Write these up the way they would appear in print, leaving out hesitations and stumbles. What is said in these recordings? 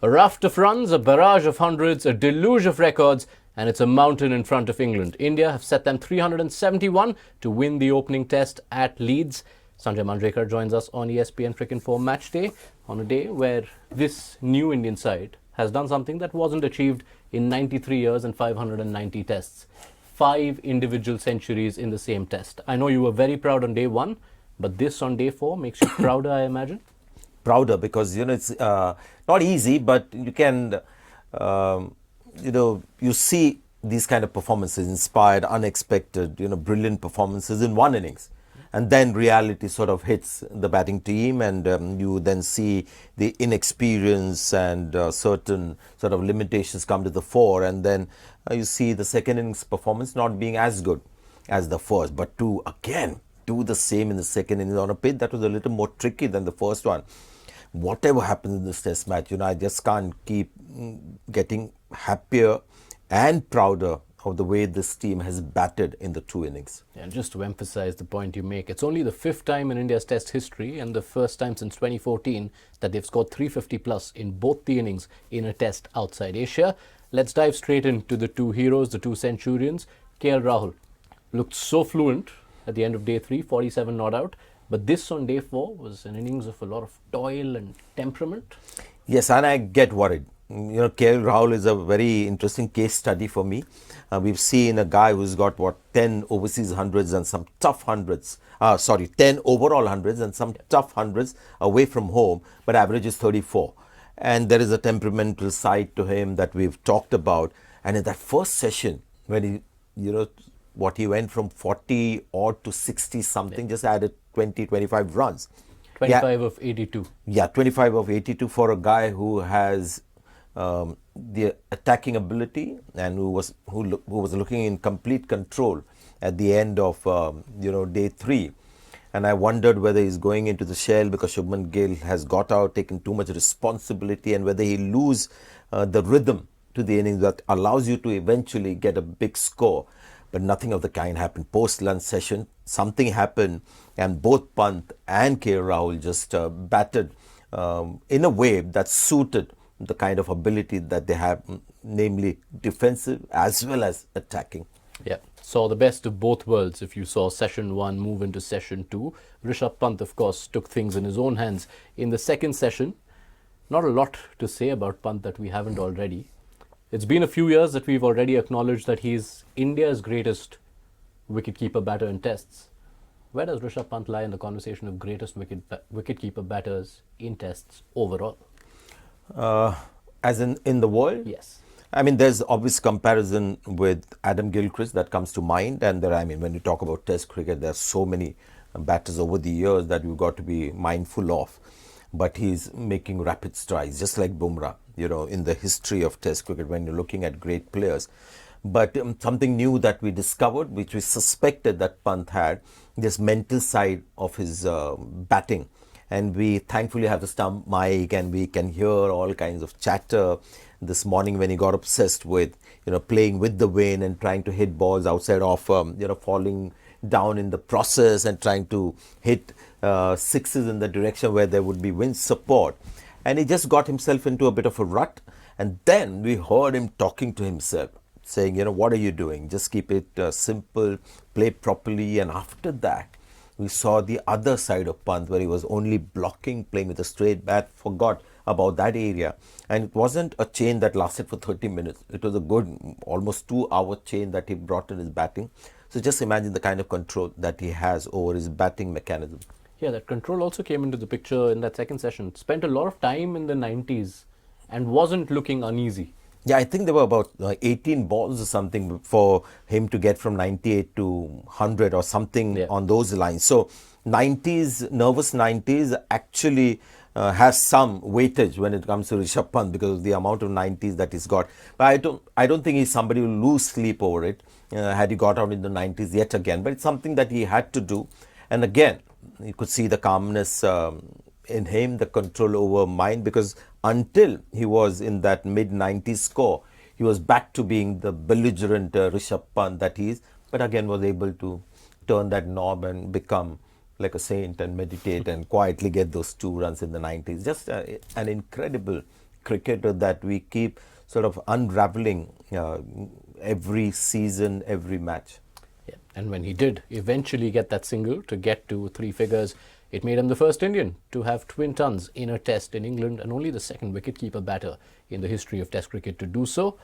A raft of runs, a barrage of hundreds, a deluge of records, and it's a mountain in front of England. India have set them 371 to win the opening test at Leeds. Sanjay Manjrekar joins us on ESPN Cricinfo Matchday on a day where this new Indian side has done something that wasn't achieved in 93 years and 590 tests. 5 individual centuries in the same test. I know you were very proud on day 1, but this on day 4 makes you prouder, I imagine? Prouder because it's not easy, but you can you see these kind of performances, inspired, unexpected, brilliant performances in one innings, and then reality sort of hits the batting team, and you then see the inexperience and certain sort of limitations come to the fore, and then you see the second innings performance not being as good as the first, but to again do the same in the second innings on a pitch that was a little more tricky than the first one. Whatever happens in this test match, I just can't keep getting happier and prouder of the way this team has batted in the 2 innings. And just to emphasize the point you make, it's only the 5th time in India's test history and the first time since 2014 that they've scored 350 plus in both the innings in a test outside Asia. Let's dive straight into the 2 heroes, the 2 centurions. Rahul looked so fluent at the end of day 3, 47 not out. But this on day 4 was an innings of a lot of toil and temperament. Yes, and I get worried. Rahul is a very interesting case study for me. We've seen a guy who's got 10 overseas hundreds and some tough hundreds. 10 overall hundreds and some tough hundreds away from home, but average is 34. And there is a temperamental side to him that we've talked about. And in that first session, when he went from 40 odd to 60 something, just added 20, 25 runs. 25 of 82. Yeah, 25 of 82 for a guy who has the attacking ability and who was looking in complete control at the end of day 3. And I wondered whether he's going into the shell because Shubman Gill has got out, taken too much responsibility, and whether he lose the rhythm to the innings that allows you to eventually get a big score. But nothing of the kind happened. Post-lunch session, something happened, and both Pant and Rahul just batted in a way that suited the kind of ability that they have, namely defensive as well as attacking. Yeah, saw the best of both worlds if you saw session 1 move into session 2. Rishabh Pant, of course, took things in his own hands in the second session. Not a lot to say about Pant that we haven't already. It's been a few years that we've already acknowledged that he's India's greatest wicketkeeper batter in tests. Where does Rishabh Pant lie in the conversation of greatest wicketkeeper batters in tests overall? As in the world? Yes. I mean, there's obvious comparison with Adam Gilchrist that comes to mind. And when you talk about test cricket, there are so many batters over the years that you've got to be mindful of. But he's making rapid strides, just like Bumrah, in the history of test cricket when you're looking at great players. But something new that we discovered, which we suspected that Pant had, this mental side of his batting. And we thankfully have the stump mic and we can hear all kinds of chatter. This morning when he got obsessed with, playing with the wind and trying to hit balls outside of, falling down in the process and trying to hit sixes in the direction where there would be wind support. And he just got himself into a bit of a rut. And then we heard him talking to himself, saying, what are you doing? Just keep it simple, play properly. And after that, we saw the other side of Pant where he was only blocking, playing with a straight bat, forgot about that area. And it wasn't a chain that lasted for 30 minutes. It was a good, almost 2-hour chain that he brought in his batting. So just imagine the kind of control that he has over his batting mechanism. Yeah, that control also came into the picture in that second session. Spent a lot of time in the 90s and wasn't looking uneasy. Yeah, I think there were about 18 balls or something for him to get from 98 to 100 or something on those lines. So nervous 90s actually has some weightage when it comes to Rishabh Pant because of the amount of 90s that he's got. But I don't think he's somebody who will lose sleep over it had he got out in the 90s yet again. But it's something that he had to do. And again, you could see the calmness in him, the control over mind, because until he was in that mid-90s score, he was back to being the belligerent Rishabh Pant that he is, but again was able to turn that knob and become like a saint and meditate and quietly get those 2 runs in the 90s. Just an incredible cricketer that we keep sort of unraveling every season, every match. Yeah. And when he did eventually get that single to get to 3 figures, it made him the first Indian to have twin tons in a test in England and only the second wicketkeeper batter in the history of Test cricket to do so.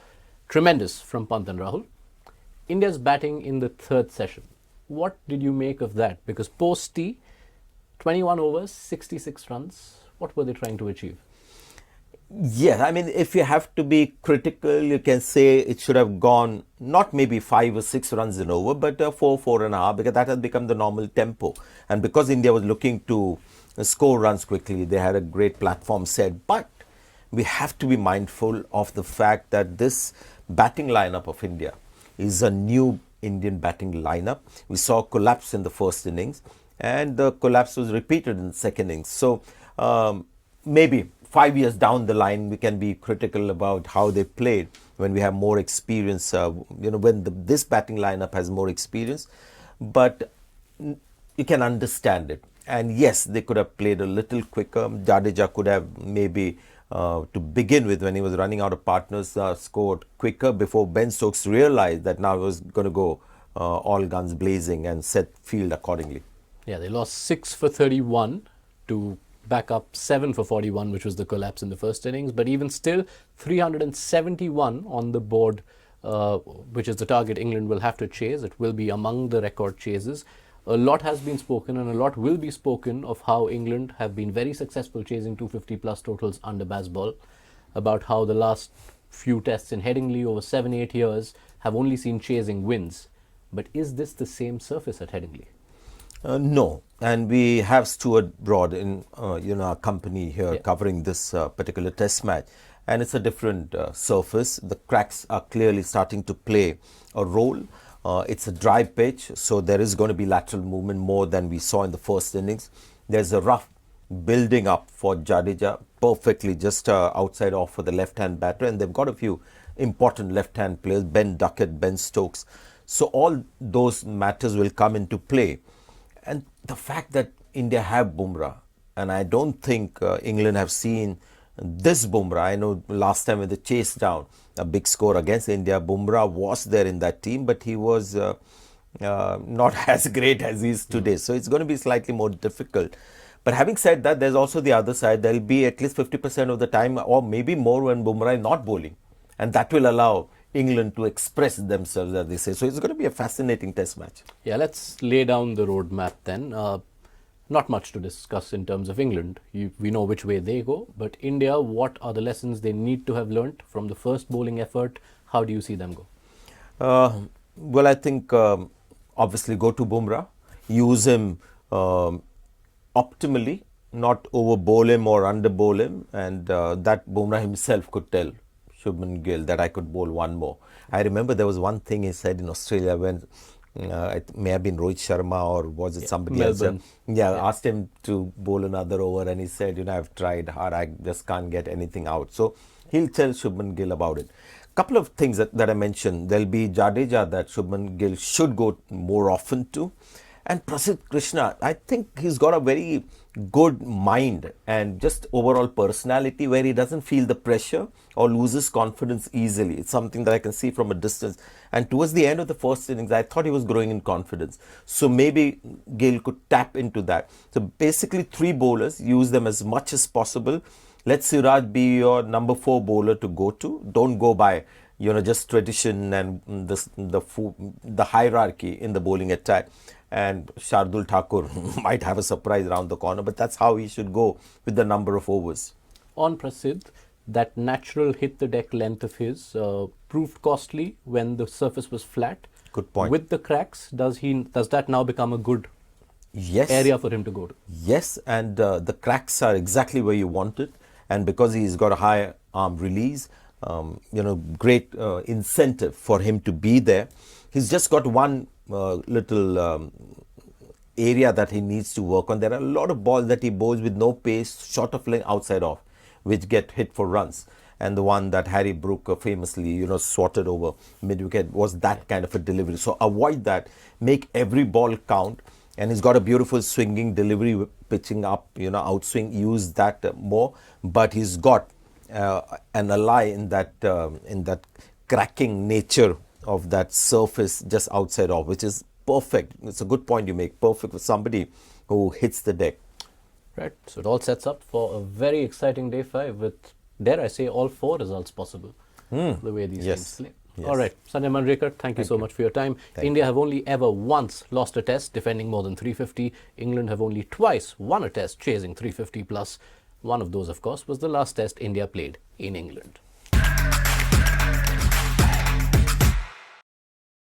Tremendous from Pant and Rahul. India's batting in the third session. What did you make of that? Because post-tea, 21 overs, 66 runs. What were they trying to achieve? Yeah, I mean, if you have to be critical, you can say it should have gone not maybe 5 or 6 runs in over, but 4.5, because that has become the normal tempo. And because India was looking to score runs quickly, they had a great platform set. But we have to be mindful of the fact that this batting lineup of India is a new Indian batting lineup. We saw a collapse in the first innings, and the collapse was repeated in the second innings. So maybe 5 years down the line, we can be critical about how they played when we have more experience, when this batting lineup has more experience. But you can understand it. And yes, they could have played a little quicker. Jadeja could have maybe, to begin with, when he was running out of partners, scored quicker before Ben Stokes realized that now he was going to go all guns blazing and set field accordingly. Yeah, they lost 6 for 31 to back up 7 for 41, which was the collapse in the first innings. But even still, 371 on the board, which is the target England will have to chase. It will be among the record chases. A lot has been spoken and a lot will be spoken of how England have been very successful chasing 250 plus totals under Bazball, about how the last few tests in Headingley over 7-8 years have only seen chasing wins. But is this the same surface at Headingley? No, and we have Stuart Broad in our company here covering this particular test match, and it's a different surface. The cracks are clearly starting to play a role. It's a dry pitch, so there is going to be lateral movement more than we saw in the first innings. There's a rough building up for Jadeja, perfectly just outside off for the left-hand batter, and they've got a few important left-hand players, Ben Duckett, Ben Stokes. So all those matters will come into play. And the fact that India have Bumrah, and I don't think England have seen this Bumrah. I know last time when they chased down a big score against India, Bumrah was there in that team, but he was not as great as he is today. So it's going to be slightly more difficult. But having said that, there's also the other side. There'll be at least 50% of the time, or maybe more, when Bumrah is not bowling. And that will allow England to express themselves, as they say. So it's going to be a fascinating test match. Yeah, let's lay down the roadmap then. Not much to discuss in terms of England. We know which way they go. But India, what are the lessons they need to have learnt from the first bowling effort? How do you see them go? Well, I think obviously go to Bumrah. Use him optimally, not over bowl him or under bowl him. And that Bumrah himself could tell Shubman Gill that I could bowl one more. I remember there was one thing he said in Australia when it may have been Rohit Sharma or was it somebody Melbourne. else? Asked him to bowl another over and he said, I've tried hard, I just can't get anything out. So he'll tell Shubman Gill about it. Couple of things that I mentioned. There'll be Jadeja that Shubman Gill should go more often to. And Prasidh Krishna, I think he's got a very good mind and just overall personality where he doesn't feel the pressure or loses confidence easily. It's something that I can see from a distance. And towards the end of the first innings, I thought he was growing in confidence. So maybe Gill could tap into that. So basically 3 bowlers, use them as much as possible. Let Siraj be your number 4 bowler to go to. Don't go by just tradition and the hierarchy in the bowling attack. And Shardul Thakur might have a surprise around the corner, but that's how he should go with the number of overs. On Prasidh, that natural hit the deck length of his proved costly when the surface was flat. Good point. With the cracks, does that now become a good area for him to go to? Yes, and the cracks are exactly where you want it. And because he's got a high arm release, great incentive for him to be there. He's just got one little area that he needs to work on. There are a lot of balls that he bowls with no pace, short of length, outside off, which get hit for runs. And the one that Harry Brook famously, swatted over mid-wicket was that kind of a delivery. So avoid that. Make every ball count. And he's got a beautiful swinging delivery, pitching up, outswing. Use that more. But he's got and a lie in that cracking nature of that surface just outside off, which is perfect. It's a good point you make. Perfect for somebody who hits the deck. Right. So it all sets up for a very exciting day 5 with, dare I say, all 4 results possible. The way these teams play. Yes. All right. Sanjay Manjrekar, thank you so much for your time. India have only ever once lost a test defending more than 350. England have only twice won a test chasing 350 plus. One of those, of course, was the last test India played in England.